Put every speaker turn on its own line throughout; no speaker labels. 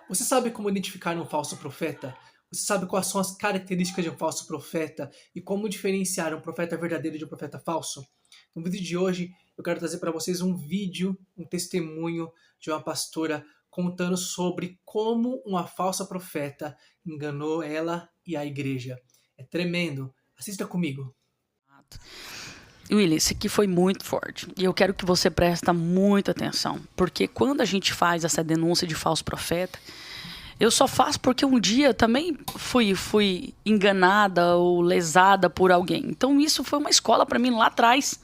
Você sabe como identificar um falso profeta? Você sabe quais são as características de um falso profeta e como diferenciar um profeta verdadeiro de um profeta falso? No vídeo de hoje, eu quero trazer para vocês um vídeo, um testemunho de uma pastora contando sobre como uma falsa profeta enganou ela e a igreja. É tremendo. Assista comigo.
William, esse aqui foi muito forte. E eu quero que você preste muita atenção. Porque quando a gente faz essa denúncia de falso profeta, eu só faço porque um dia também fui enganada ou lesada por alguém. Então isso foi uma escola para mim lá atrás.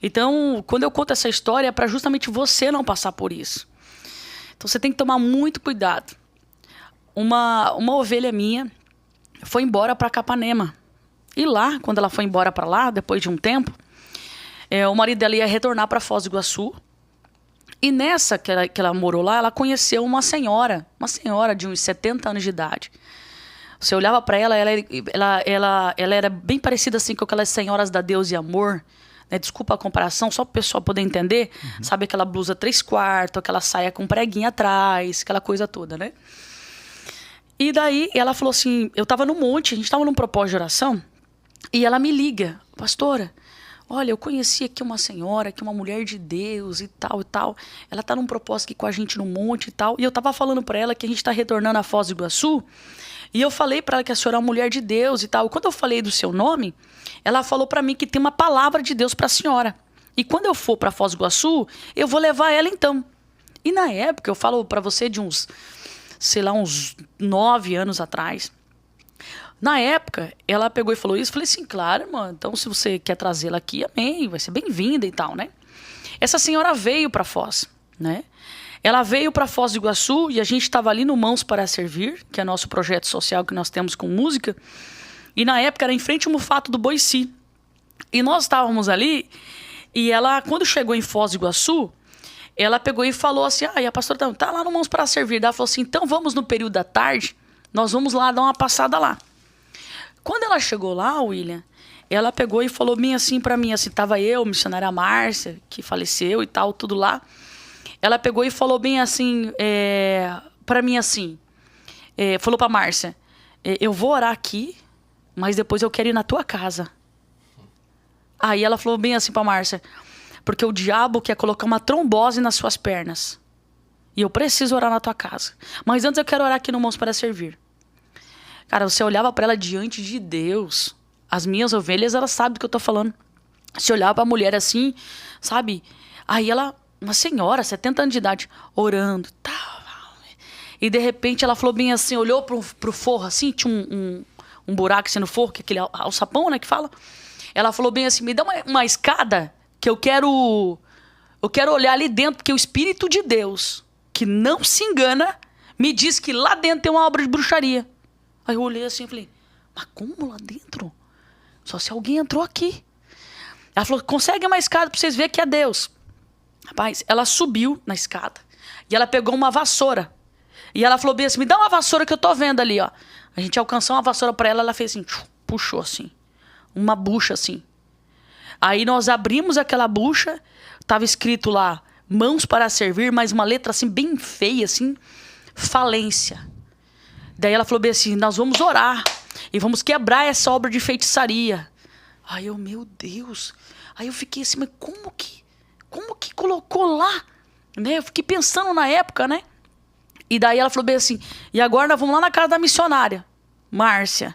Então, quando eu conto essa história, é para justamente você não passar por isso. Então você tem que tomar muito cuidado. Uma ovelha minha foi embora para Capanema. E lá, quando ela foi embora para lá, depois de um tempo, o marido dela ia retornar para Foz do Iguaçu. E nessa que ela morou lá, ela conheceu uma senhora de uns 70 anos de idade. Você olhava para ela, ela era bem parecida assim com aquelas senhoras da Deus e Amor. Né? Desculpa a comparação, só para o pessoal poder entender. Uhum. Sabe aquela blusa 3/4, aquela saia com preguinha atrás, aquela coisa toda, né? E daí ela falou assim, eu estava no monte, a gente estava num propósito de oração, e ela me liga, pastora, olha, eu conheci aqui uma senhora, aqui uma mulher de Deus e tal e tal. Ela tá num propósito aqui com a gente no monte e tal. E eu tava falando para ela que a gente tá retornando a Foz do Iguaçu. E eu falei para ela que a senhora é uma mulher de Deus e tal. Quando eu falei do seu nome, ela falou para mim que tem uma palavra de Deus para a senhora. E quando eu for para Foz do Iguaçu, eu vou levar ela então. E na época, eu falo para você de uns 9 anos atrás. Na época, ela pegou e falou isso. Eu falei assim, claro, irmã. Então, se você quer trazê-la aqui, amém. Vai ser bem-vinda e tal, né? Essa senhora veio para Foz, né? Ela veio para Foz do Iguaçu e a gente estava ali no Mãos para Servir, que é nosso projeto social que nós temos com música. E na época era em frente ao Mufato do Boici. E nós estávamos ali e ela, quando chegou em Foz do Iguaçu, ela pegou e falou assim, e a pastora tá lá no Mãos para Servir. Ela falou assim, então vamos no período da tarde, nós vamos lá dar uma passada lá. Quando ela chegou lá, William, ela pegou e falou bem assim pra mim, assim, tava eu, missionária Márcia, que faleceu e tal, tudo lá. Ela pegou e falou bem assim, pra mim assim, falou pra Márcia, eu vou orar aqui, mas depois eu quero ir na tua casa. Aí ela falou bem assim pra Márcia, porque o diabo quer colocar uma trombose nas suas pernas. E eu preciso orar na tua casa. Mas antes eu quero orar aqui no Mãos para Servir. Cara, você olhava pra ela diante de Deus. As minhas ovelhas, elas sabem do que eu tô falando. Você olhava pra mulher assim, sabe? Aí ela, uma senhora, 70 anos de idade, orando. Tal. E de repente ela falou bem assim, olhou pro forro assim, tinha um buraco assim no forro, que é aquele alçapão, né, que fala. Ela falou bem assim, me dá uma escada que eu quero olhar ali dentro, porque o Espírito de Deus, que não se engana, me diz que lá dentro tem uma obra de bruxaria. Aí eu olhei assim e falei, mas como lá dentro? Só se alguém entrou aqui. Ela falou, consegue uma escada pra vocês verem que é Deus. Rapaz, ela subiu na escada e ela pegou uma vassoura. E ela falou bem assim, me dá uma vassoura que eu tô vendo ali, ó. A gente alcançou uma vassoura pra ela, ela fez assim, puxou assim. Uma bucha assim. Aí nós abrimos aquela bucha, tava escrito lá, Mãos para Servir, mas uma letra assim bem feia, assim, falência. Daí ela falou bem assim, nós vamos orar e vamos quebrar essa obra de feitiçaria. Aí eu, meu Deus. Aí eu fiquei assim, mas como que colocou lá? Né? Eu fiquei pensando na época, né? E daí ela falou bem assim, e agora nós vamos lá na casa da missionária, Márcia.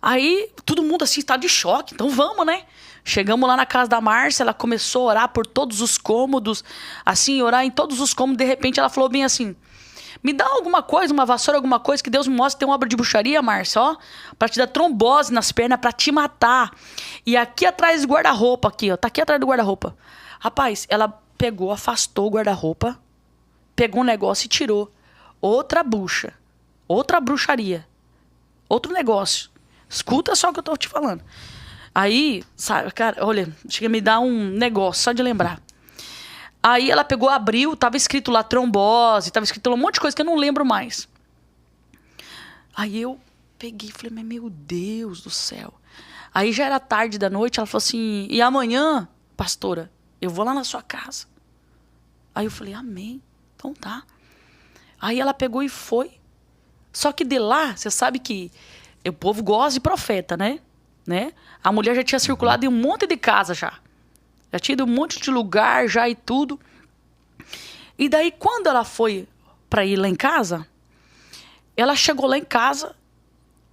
Aí todo mundo assim tá de choque, então vamos, né? Chegamos lá na casa da Márcia, ela começou a orar por todos os cômodos, assim, orar em todos os cômodos. De repente ela falou bem assim, me dá alguma coisa, uma vassoura, alguma coisa, que Deus me mostre que tem uma obra de bruxaria, Márcia, ó. Pra te dar trombose nas pernas, pra te matar. E aqui atrás do guarda-roupa, aqui, ó. Tá aqui atrás do guarda-roupa. Rapaz, ela pegou, afastou o guarda-roupa, pegou um negócio e tirou. Outra bucha. Outra bruxaria. Outro negócio. Escuta só o que eu tô te falando. Aí, sabe, cara, olha, chega a me dar um negócio, só de lembrar. Aí ela pegou, abriu, tava escrito lá trombose, tava escrito lá um monte de coisa que eu não lembro mais. Aí eu peguei e falei, mas meu Deus do céu. Aí já era tarde da noite, ela falou assim, e amanhã, pastora, eu vou lá na sua casa. Aí eu falei, amém, então tá. Aí ela pegou e foi. Só que de lá, você sabe que o povo gosta de profeta, né? A mulher já tinha circulado em um monte de casa já. Já tinha ido em um monte de lugar já e tudo. E daí, quando ela foi para ir lá em casa, ela chegou lá em casa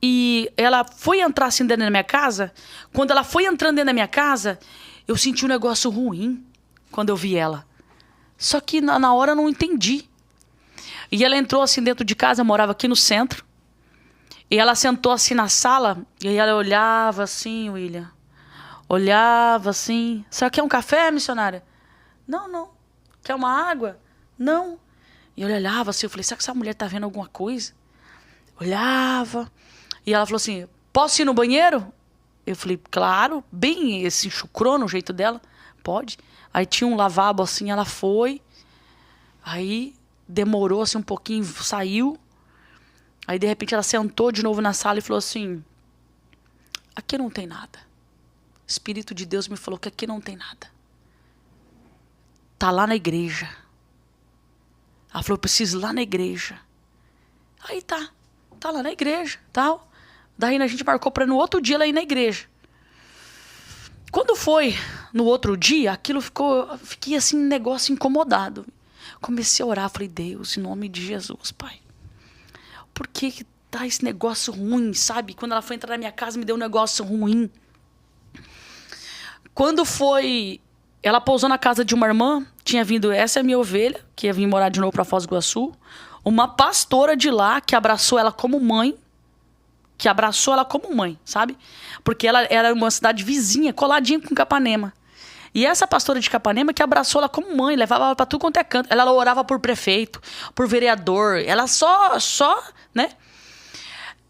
e ela foi entrar assim dentro da minha casa. Quando ela foi entrando dentro da minha casa, eu senti um negócio ruim quando eu vi ela. Só que na hora eu não entendi. E ela entrou assim dentro de casa, eu morava aqui no centro. E ela sentou assim na sala, e aí ela olhava assim, William. Olhava assim. Será que é um café, missionária? Não, não. Quer uma água? Não. E eu olhava assim, eu falei, será que essa mulher tá vendo alguma coisa? Olhava. E ela falou assim, posso ir no banheiro? Eu falei, claro. Bem esse chucrou no jeito dela. Pode. Aí tinha um lavabo assim, ela foi. Aí demorou assim um pouquinho, saiu. Aí de repente ela sentou de novo na sala e falou assim, aqui não tem nada. O Espírito de Deus me falou que aqui não tem nada. Tá lá na igreja. Ela falou, eu preciso ir lá na igreja. Aí tá lá na igreja, tal. Daí a gente marcou para no outro dia ela ir na igreja. Quando foi no outro dia, aquilo fiquei assim, um negócio incomodado. Comecei a orar, falei, Deus, em nome de Jesus, Pai. Por que tá esse negócio ruim, sabe? Quando ela foi entrar na minha casa, me deu um negócio ruim. Quando foi... Ela pousou na casa de uma irmã, tinha vindo, essa é a minha ovelha, que ia vir morar de novo para Foz do Iguaçu. Uma pastora de lá, que abraçou ela como mãe. Sabe? Porque ela era uma cidade vizinha, coladinha com Capanema. E essa pastora de Capanema que abraçou ela como mãe, levava ela pra tudo quanto é canto. Ela orava por prefeito, por vereador, ela só, né?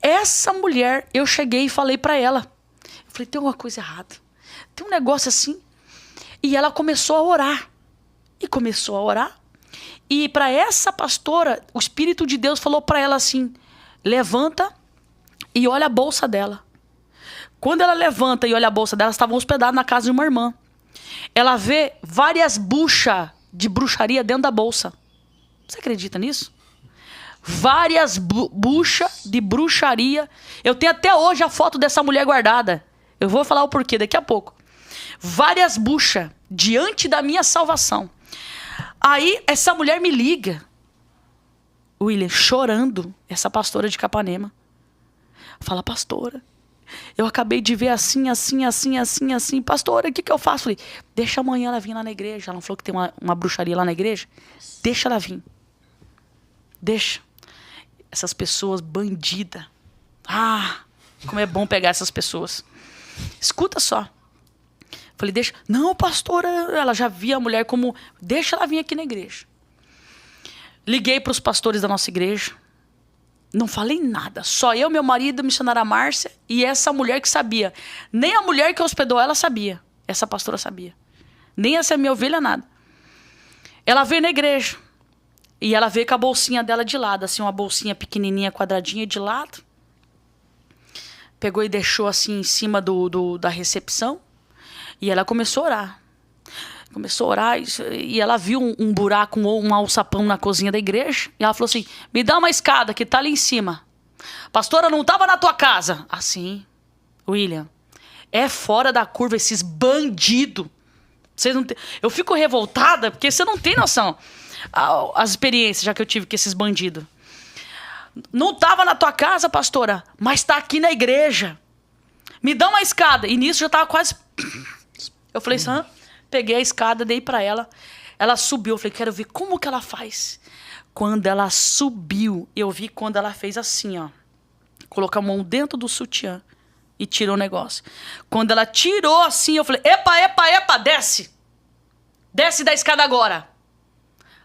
Essa mulher, eu cheguei e falei pra ela. Eu falei, tem alguma coisa errada. Tem um negócio assim. E ela começou a orar. E pra essa pastora, o Espírito de Deus falou pra ela assim, levanta e olha a bolsa dela. Quando ela levanta e olha a bolsa dela, elas estavam hospedadas na casa de uma irmã. Ela vê várias buchas de bruxaria dentro da bolsa. Você acredita nisso? Várias buchas de bruxaria. Eu tenho até hoje a foto dessa mulher guardada. Eu vou falar o porquê daqui a pouco. Várias buchas diante da minha salvação. Aí essa mulher me liga. William, chorando, essa pastora de Capanema. Fala, pastora, eu acabei de ver assim. Pastora, o que eu faço? Falei, deixa amanhã ela vir lá na igreja. Ela não falou que tem uma bruxaria lá na igreja? Deixa ela vir. Deixa. Essas pessoas bandidas. Ah, como é bom pegar essas pessoas. Escuta só. Falei, deixa. Não, pastora, ela já via a mulher como... Deixa ela vir aqui na igreja. Liguei para os pastores da nossa igreja. Não falei nada. Só eu, meu marido, a missionária Márcia e essa mulher que sabia. Nem a mulher que hospedou ela sabia. Essa pastora sabia. Nem essa minha ovelha, nada. Ela veio na igreja. E ela veio com a bolsinha dela de lado. Assim, uma bolsinha pequenininha, quadradinha de lado. Pegou e deixou assim em cima da recepção. E ela começou a orar. E ela viu um buraco, um alçapão na cozinha da igreja. E ela falou assim, me dá uma escada que tá ali em cima. Pastora, não tava na tua casa. Assim, William, é fora da curva esses bandidos. Eu fico revoltada porque você não tem noção. As experiências já que eu tive com esses bandidos. Não tava na tua casa, pastora, mas tá aqui na igreja. Me dá uma escada. E nisso já tava quase... Eu falei assim, peguei a escada, dei pra ela. Ela subiu, eu falei, quero ver como que ela faz. Quando ela subiu, eu vi quando ela fez assim, ó. Colocou a mão dentro do sutiã e tirou o negócio. Quando ela tirou assim, eu falei, epa, desce. Desce da escada agora.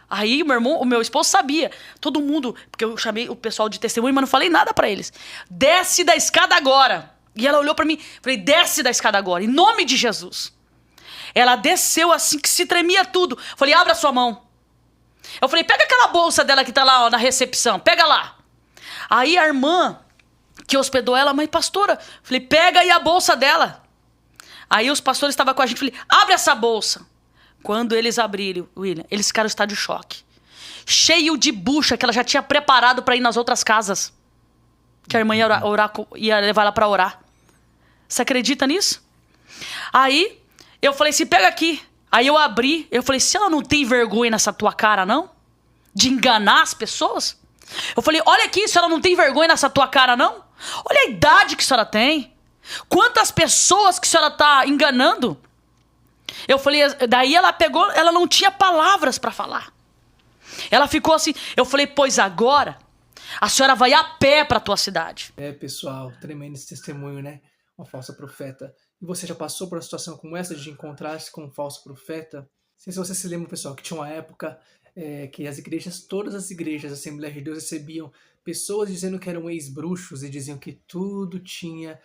Aí o meu esposo sabia. Todo mundo, porque eu chamei o pessoal de testemunho, mas não falei nada pra eles. Desce da escada agora. E ela olhou pra mim, falei, desce da escada agora, em nome de Jesus. Ela desceu assim, que se tremia tudo. Falei, abre a sua mão. Eu falei, pega aquela bolsa dela que tá lá ó, na recepção, pega lá. Aí a irmã que hospedou ela, mãe pastora, falei, pega aí a bolsa dela. Aí os pastores estavam com a gente, falei, abre essa bolsa. Quando eles abriram, William, eles ficaram em estado de choque. cheio de bucha que ela já tinha preparado para ir nas outras casas. Que a irmã ia levar ela para orar. Você acredita nisso? Aí eu falei assim, pega aqui. Aí eu abri, eu falei, se ela não tem vergonha nessa tua cara, não? De enganar as pessoas? Eu falei, olha aqui, se ela não tem vergonha nessa tua cara, não? Olha a idade que a senhora tem. Quantas pessoas que a senhora tá enganando? Eu falei, daí ela pegou, ela não tinha palavras para falar. Ela ficou assim, eu falei, pois agora a senhora vai a pé para tua cidade.
Pessoal, tremendo esse testemunho, né? Uma falsa profeta. E você já passou por uma situação como essa de encontrar-se com um falso profeta? Não sei se você se lembra, pessoal, que tinha uma época que as igrejas, todas as igrejas, as Assembleias de Deus recebiam pessoas dizendo que eram ex-bruxos e diziam que tudo tinha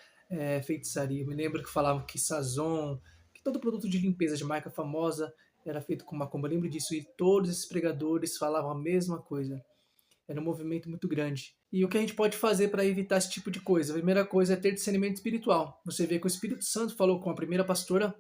feitiçaria. Eu me lembro que falavam que Sazon, que todo produto de limpeza de marca famosa era feito com macumba. Eu lembro disso e todos esses pregadores falavam a mesma coisa. Era um movimento muito grande. E o que a gente pode fazer para evitar esse tipo de coisa? A primeira coisa é ter discernimento espiritual. Você vê que o Espírito Santo falou com a primeira pastora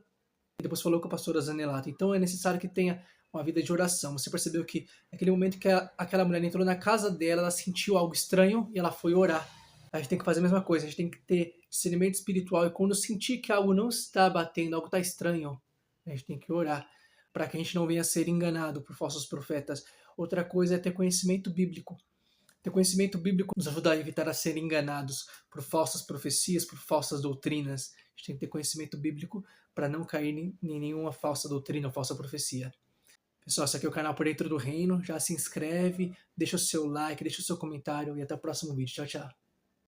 e depois falou com a pastora Zanelato. Então é necessário que tenha uma vida de oração. Você percebeu que naquele momento que aquela mulher entrou na casa dela, ela sentiu algo estranho e ela foi orar. A gente tem que fazer a mesma coisa. A gente tem que ter discernimento espiritual e quando sentir que algo não está batendo, algo está estranho, a gente tem que orar para que a gente não venha a ser enganado por falsos profetas. Outra coisa é ter conhecimento bíblico. Ter conhecimento bíblico nos ajuda a evitar a ser enganados por falsas profecias, por falsas doutrinas. A gente tem que ter conhecimento bíblico para não cair em nenhuma falsa doutrina ou falsa profecia. Pessoal, esse aqui é o canal Por Dentro do Reino. Já se inscreve, deixa o seu like, deixa o seu comentário e até o próximo vídeo. Tchau, tchau.